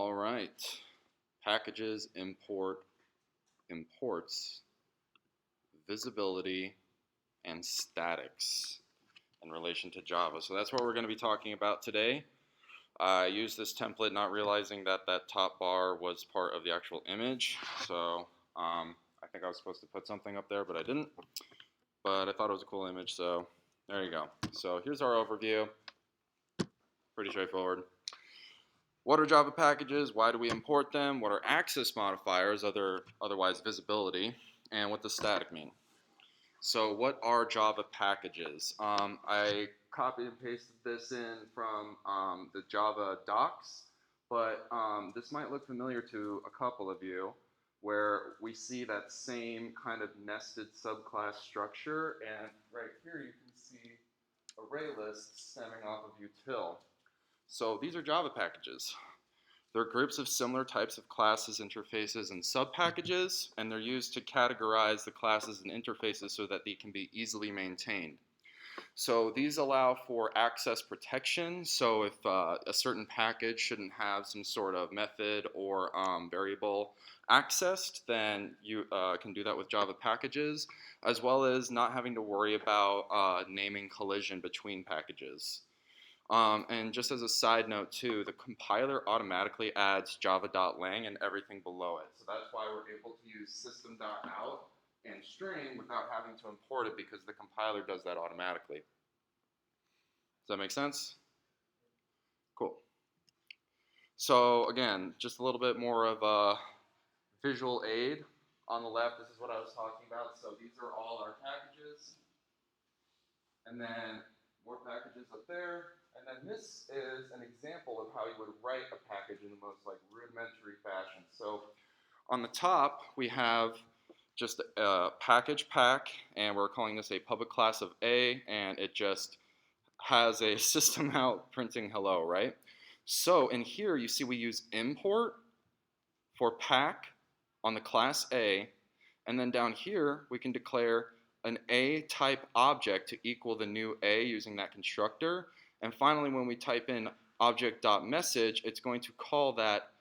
All right, packages, imports, visibility, and statics in relation to Java. So that's what we're going to be talking about today. I used this template not realizing that that top bar was part of the actual image. So I think I was supposed to put something up there, but I didn't. But I thought it was a cool image, so there you go. So here's our overview. Pretty straightforward. What are Java packages? Why do we import them? What are access modifiers, otherwise visibility? And what does static mean? So what are Java packages? I copied and pasted this in from the Java docs, but this might look familiar to a couple of you, where we see that same kind of nested subclass structure, and right here you can see array lists stemming off of util. So these are Java packages. They're groups of similar types of classes, interfaces, and subpackages, and they're used to categorize the classes and interfaces so that they can be easily maintained. So these allow for access protection. So if a certain package shouldn't have some sort of method or variable accessed, then you can do that with Java packages, as well as not having to worry about naming collision between packages. And just as a side note too, the compiler automatically adds java.lang and everything below it. So that's why we're able to use system.out and string without having to import it, because the compiler does that automatically. Does that make sense? Cool. So again, just a little bit more of a visual aid. On the left, this is what I was talking about. So these are all our packages. And then more packages up there. And then this is an example of how you would write a package in the most rudimentary fashion. So on the top, we have just a package pack, and we're calling this a public class of A, and it just has a system out printing hello, right? So in here, you see we use import for pack on the class A, and then down here, we can declare an A type object to equal the new A using that constructor. And finally, when we type in object.message, it's going to call that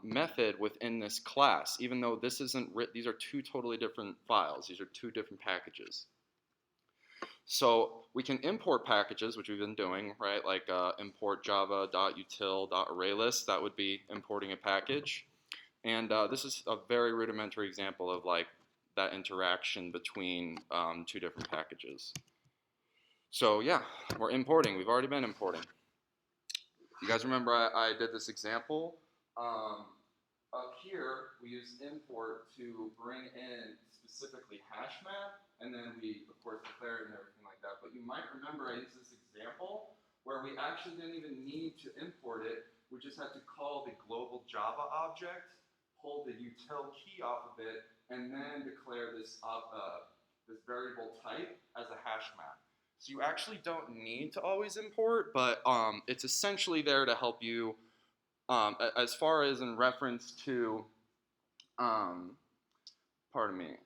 method within this class, even though this isn't written. These are two totally different files. These are two different packages. So we can import packages, which we've been doing, right? Like import java.util.arraylist. That would be importing a package. And this is a very rudimentary example of like that interaction between two different packages. So yeah, we're importing. We've already been importing. You guys remember I did this example? Up here, we use import to bring in specifically hash map, and then we, of course, declare it and everything like that. But you might remember I used this example where we actually didn't even need to import it. We just had to call the global Java object, pull the util key off of it, and then declare this variable type as a hash map. So you actually don't need to always import, but it's essentially there to help you, as far as in reference to, pardon me,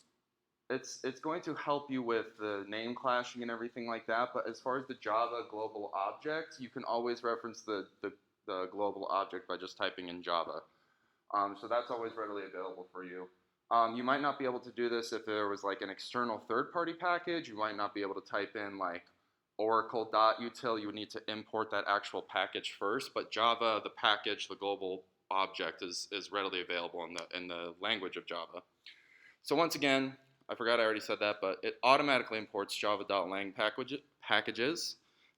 it's going to help you with the name clashing and everything like that. But as far as the Java global object, you can always reference the global object by just typing in Java. So that's always readily available for you. You might not be able to do this if there was like an external third-party package. You might not be able to type in like oracle.util. You would need to import that actual package first. But Java, the package, the global object is readily available in the language of Java. So once again, I forgot I already said that, but it automatically imports java.lang packages.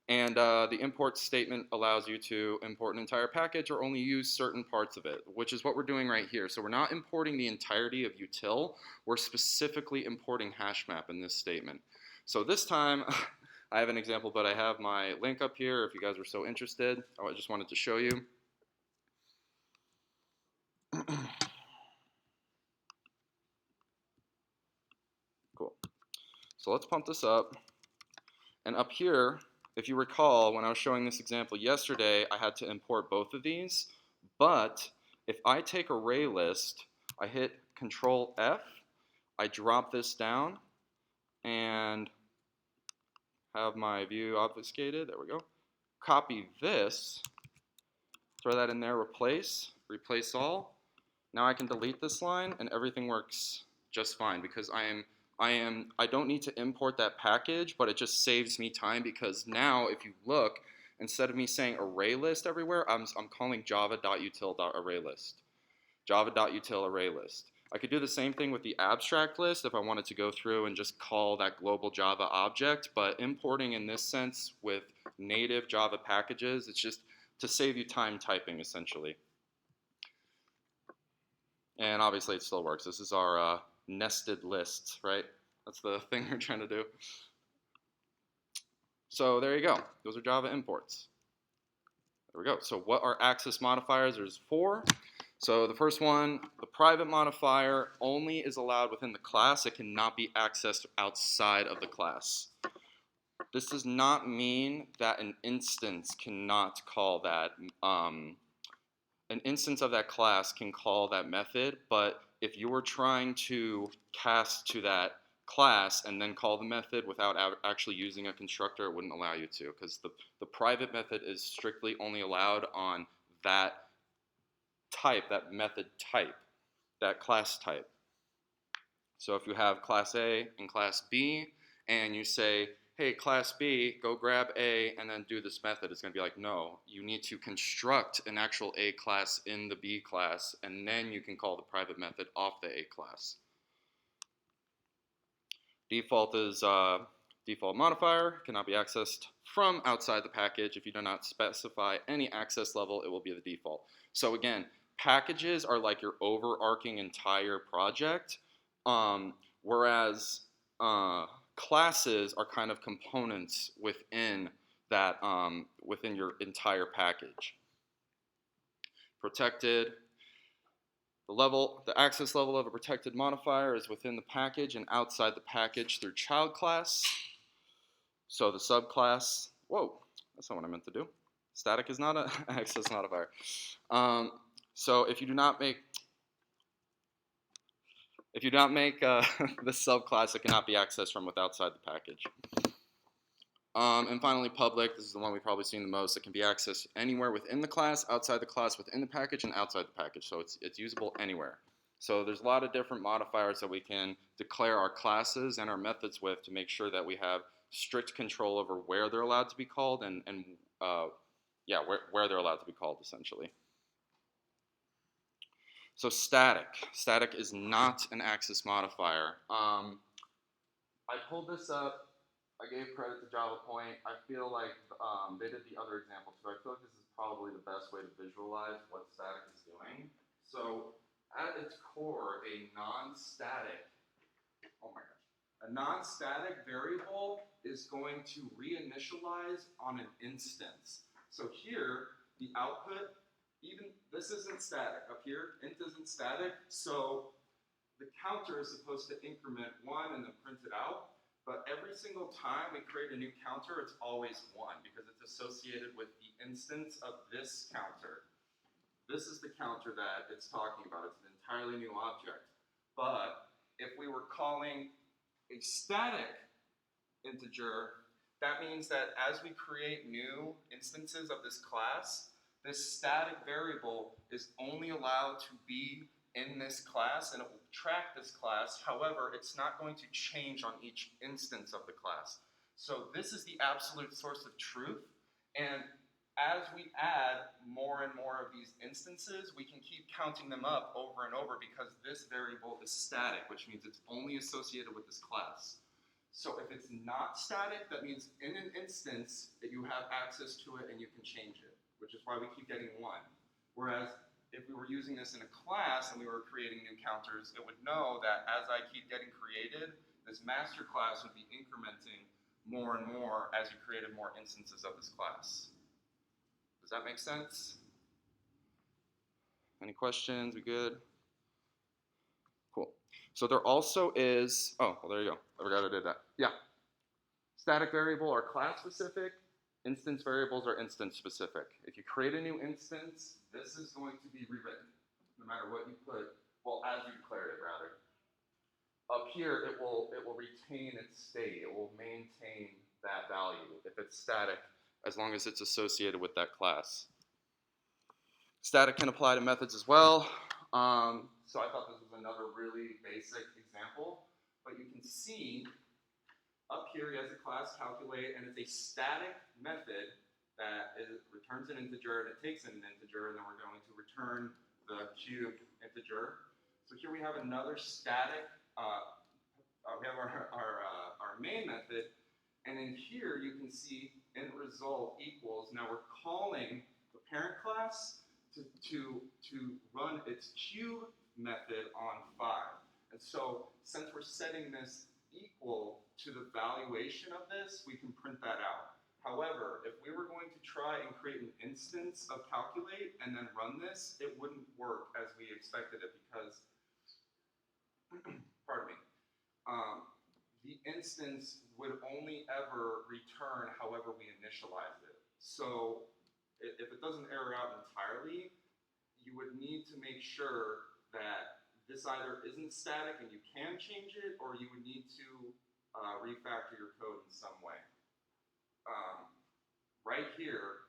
And the import statement allows you to import an entire package or only use certain parts of it, which is what we're doing right here. So we're not importing the entirety of util. We're specifically importing hash map in this statement. So this time, I have an example, but I have my link up here if you guys are so interested. I just wanted to show you. Cool. So let's pump this up. And up here, if you recall, when I was showing this example yesterday, I had to import both of these. But if I take array list, I hit Control F, I drop this down, and have my view obfuscated. There we go. Copy this, throw that in there, replace, replace all. Now I can delete this line and everything works just fine because I don't need to import that package, but it just saves me time because now if you look, instead of me saying array list everywhere, I'm calling java.util.arraylist. Java.util.arraylist. I could do the same thing with the abstract list if I wanted to go through and just call that global Java object, but importing in this sense with native Java packages, it's just to save you time typing essentially. And obviously it still works. This is our nested list, right? That's the thing we're trying to do. So there you go. Those are Java imports. There we go. So what are access modifiers? There's 4. So the first one, the private modifier only is allowed within the class. It cannot be accessed outside of the class. This does not mean that an instance cannot call that. An instance of that class can call that method, but if you were trying to cast to that class and then call the method without actually using a constructor, it wouldn't allow you to, because the private method is strictly only allowed on that type, that method type, that class type. So if you have class A and class B, and you say, hey, class B, go grab A and then do this method, it's going to be like, no, you need to construct an actual A class in the B class, and then you can call the private method off the A class. Default is default modifier, cannot be accessed from outside the package. If you do not specify any access level, it will be the default. So again, packages are like your overarching entire project, whereas classes are kind of components within that within your entire package. Protected. The access level of a protected modifier is within the package and outside the package through child class. So the subclass, whoa, that's not what I meant to do. Static is not an access modifier. So if you do not make the subclass, it cannot be accessed from outside the package. And finally, public. This is the one we've probably seen the most. It can be accessed anywhere within the class, outside the class, within the package, and outside the package. So it's usable anywhere. So there's a lot of different modifiers that we can declare our classes and our methods with to make sure that we have strict control over where they're allowed to be called and where they're allowed to be called, essentially. So static. Static is not an access modifier. I pulled this up. I gave credit to Java Point. I feel like they did the other example too. I feel like this is probably the best way to visualize what static is doing. So at its core, a non-static variable is going to reinitialize on an instance. So here, the output, even this isn't static. Up here, int isn't static. So the counter is supposed to increment 1 and then print it out. But every single time we create a new counter, it's always 1 because it's associated with the instance of this counter. This is the counter that it's talking about. It's an entirely new object. But if we were calling a static integer, that means that as we create new instances of this class, this static variable is only allowed to be in this class, and it will track this class. However, it's not going to change on each instance of the class. So this is the absolute source of truth, and as we add more and more of these instances, we can keep counting them up over and over because this variable is static, which means it's only associated with this class. So if it's not static, that means in an instance that you have access to it and you can change it, which is why we keep getting 1. Whereas if we were using this in a class and we were creating new counters, it would know that as I keep getting created, this master class would be incrementing more and more as you created more instances of this class. Does that make sense? Any questions? We good? Cool. So there also is, oh, well, there you go. I forgot I did that. Yeah. Static variable are class specific. Instance variables are instance specific. If you create a new instance, this is going to be rewritten, no matter what you put, well, as you declared it, rather. Up here, it will retain its state. It will maintain that value if it's static, as long as it's associated with that class. Static can apply to methods as well. So I thought this was another really basic example, but you can see up here he has a class calculate, and it's a static method that returns an integer, and it takes in an integer, and then we're going to return the cubed integer. So here we have another static, we have our main method, and in here you can see int result equals, now we're calling the parent class to run its cube method on 5. And so since we're setting this equal to the valuation of this, we can print that out. However, if we were going to try and create an instance of calculate and then run this, it wouldn't work as we expected it because, pardon me, the instance would only ever return however we initialize it. So if it doesn't error out entirely, you would need to make sure that this either isn't static and you can change it, or you would need to refactor your code in some way. Right here,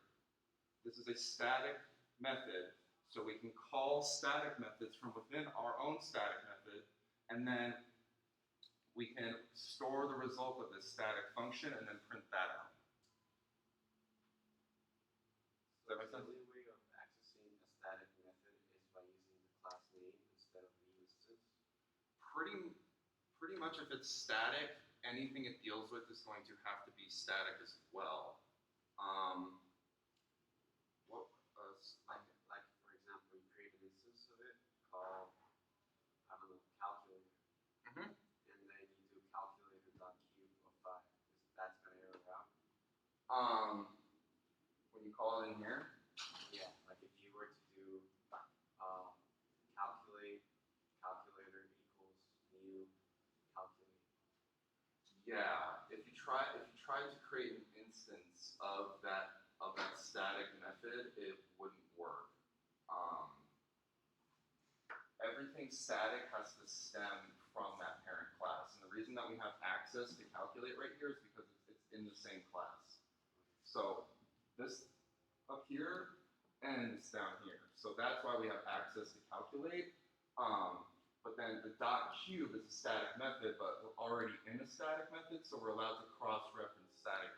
this is a static method, so we can call static methods from within our own static method, and then we can store the result of this static function and then print that out. Does that make sense? The only way of accessing a static method is by using the class name instead of the instance. Pretty much if it's static, anything it deals with is going to have to be static as well. Like for example, you create an instance of it called, I don't know, calculator. Mm-hmm. And then you do calculator.cube of 5. That's going to error out. When you call it in here? Yeah, like if you were to do calculator equals new calculate. Yeah, if you try to create an instance of that static method, it wouldn't work. Everything static has to stem from that parent class, and the reason that we have access to calculate right here is because it's in the same class. So this up here ends down here, so that's why we have access to calculate. But then the dot cube is a static method, but we're already in a static method, so we're allowed to cross-reference static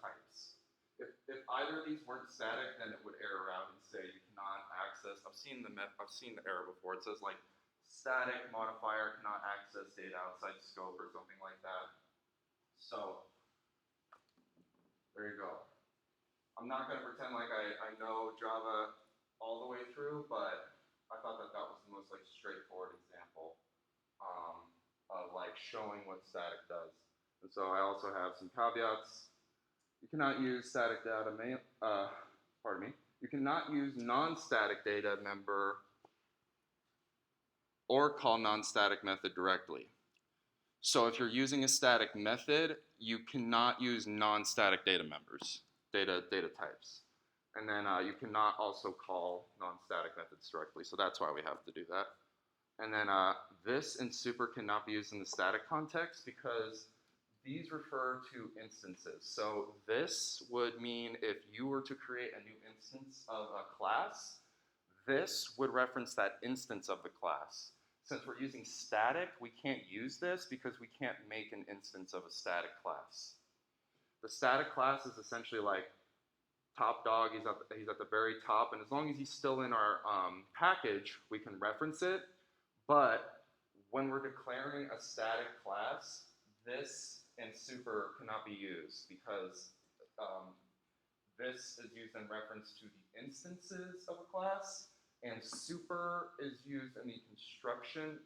types. If either of these weren't static, then it would error out and say you cannot access. I've seen the error before. It says like static modifier cannot access data outside scope or something like that. So there you go. I'm not going to pretend like I know Java all the way through, but I thought that was the most like straightforward example of like showing what static does. And so I also have some caveats. You cannot use static data you cannot use non-static data member or call non-static method directly. So if you're using a static method, you cannot use non-static data members, data types. And then you cannot also call non-static methods directly. So that's why we have to do that. And then this and super cannot be used in the static context because these refer to instances. So this would mean if you were to create a new instance of a class, this would reference that instance of the class. Since we're using static, we can't use this because we can't make an instance of a static class. The static class is essentially like top dog, he's at the very top, and as long as he's still in our package, we can reference it. But when we're declaring a static class, this and super cannot be used because this is used in reference to the instances of a class, and super is used in the construction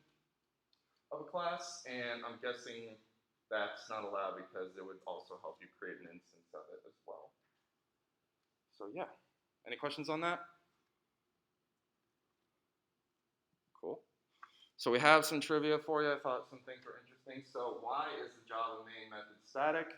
of a class, and I'm guessing that's not allowed because it would also help you create an instance of it as well. So yeah, any questions on that? Cool. So we have some trivia for you. I thought some things were interesting. So why is the Java main method static?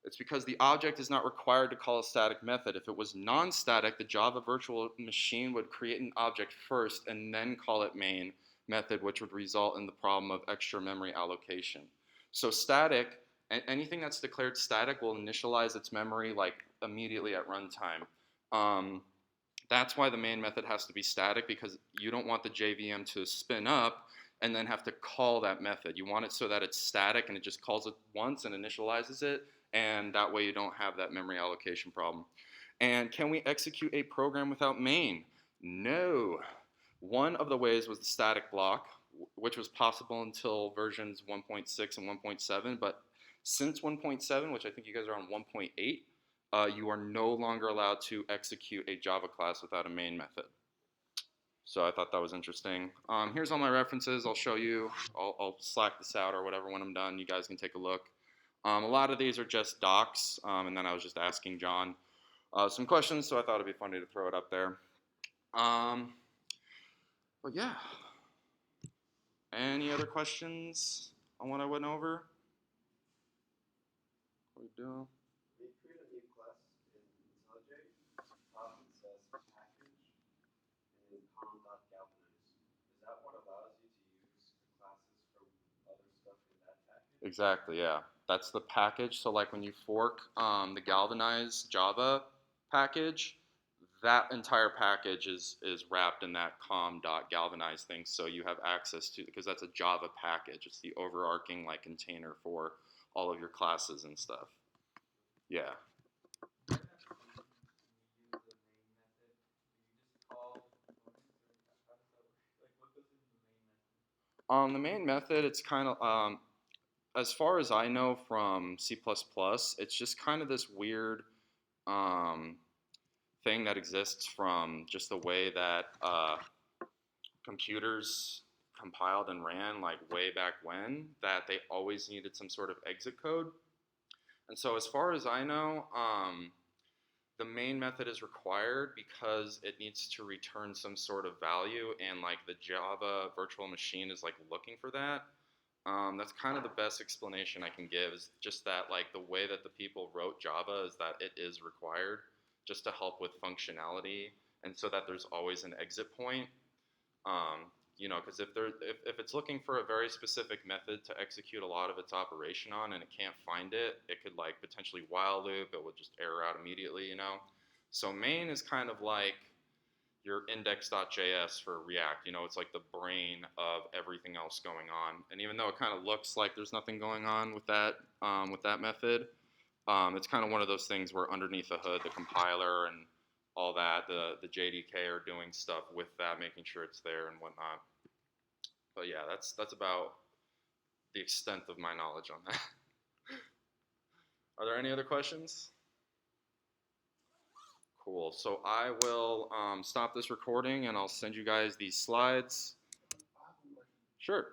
It's because the object is not required to call a static method. If it was non-static, the Java virtual machine would create an object first and then call it main method, which would result in the problem of extra memory allocation. So static, anything that's declared static will initialize its memory like immediately at runtime. That's why the main method has to be static, because you don't want the JVM to spin up and then have to call that method. You want it so that it's static and it just calls it once and initializes it, and that way you don't have that memory allocation problem. And can we execute a program without main? No. One of the ways was the static block, which was possible until versions 1.6 and 1.7, but since 1.7, which I think you guys are on 1.8, you are no longer allowed to execute a Java class without a main method. So I thought that was interesting. Here's all my references. I'll show you. I'll Slack this out or whatever when I'm done. You guys can take a look. A lot of these are just docs, and then I was just asking John some questions, so I thought it'd be funny to throw it up there. But yeah, any other questions on what I went over? What are we doing? We create a new class in IntelliJ. It says package and then com.galvanize. Is that what allows you to use the classes from other stuff in that package? Exactly, yeah. That's the package. So like when you fork the Galvanize Java package, that entire package is wrapped in that com.galvanize thing. So you have access to, because that's a Java package. It's the overarching like container for all of your classes and stuff. Yeah. The main method, it's kind of as far as I know from C++, it's just kind of this weird um, thing that exists from just the way that computers compiled and ran like way back when, that they always needed some sort of exit code. And so as far as I know, the main method is required because it needs to return some sort of value, and like the Java virtual machine is like looking for that. That's kind of the best explanation I can give, is just that like the way that the people wrote Java is that it is required just to help with functionality, and so that there's always an exit point. Because if it's looking for a very specific method to execute a lot of its operation on and it can't find it, it could like potentially while loop. It would just error out immediately. So main is kind of like your index.js for React. It's like the brain of everything else going on. And even though it kind of looks like there's nothing going on with that method, it's kind of one of those things where underneath the hood, the compiler and all that, the JDK are doing stuff with that, making sure it's there and whatnot. But yeah, that's about the extent of my knowledge on that. Are there any other questions? Cool. So I will stop this recording and I'll send you guys these slides. Sure.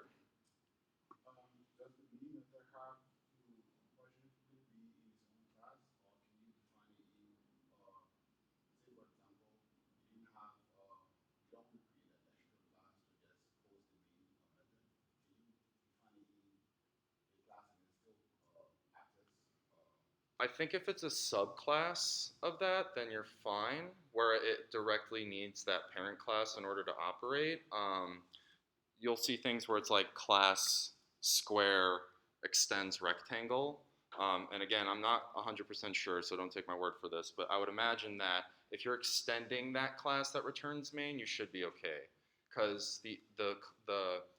I think if it's a subclass of that, then you're fine, where it directly needs that parent class in order to operate. You'll see things where it's like class square extends rectangle. And again, I'm not 100% sure, so don't take my word for this, but I would imagine that if you're extending that class that returns main, you should be okay. Because the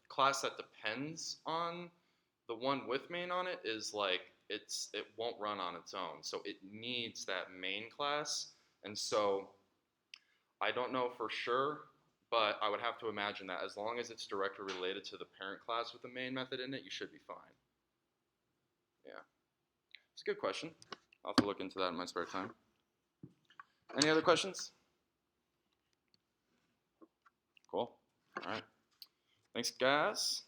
class that depends on the one with main on it is like it won't run on its own, so it needs that main class. And so I don't know for sure, but I would have to imagine that as long as it's directly related to the parent class with the main method in it, you should be fine. Yeah, it's a good question. I'll have to look into that in my spare time. Any other questions? Cool. All right. Thanks, guys.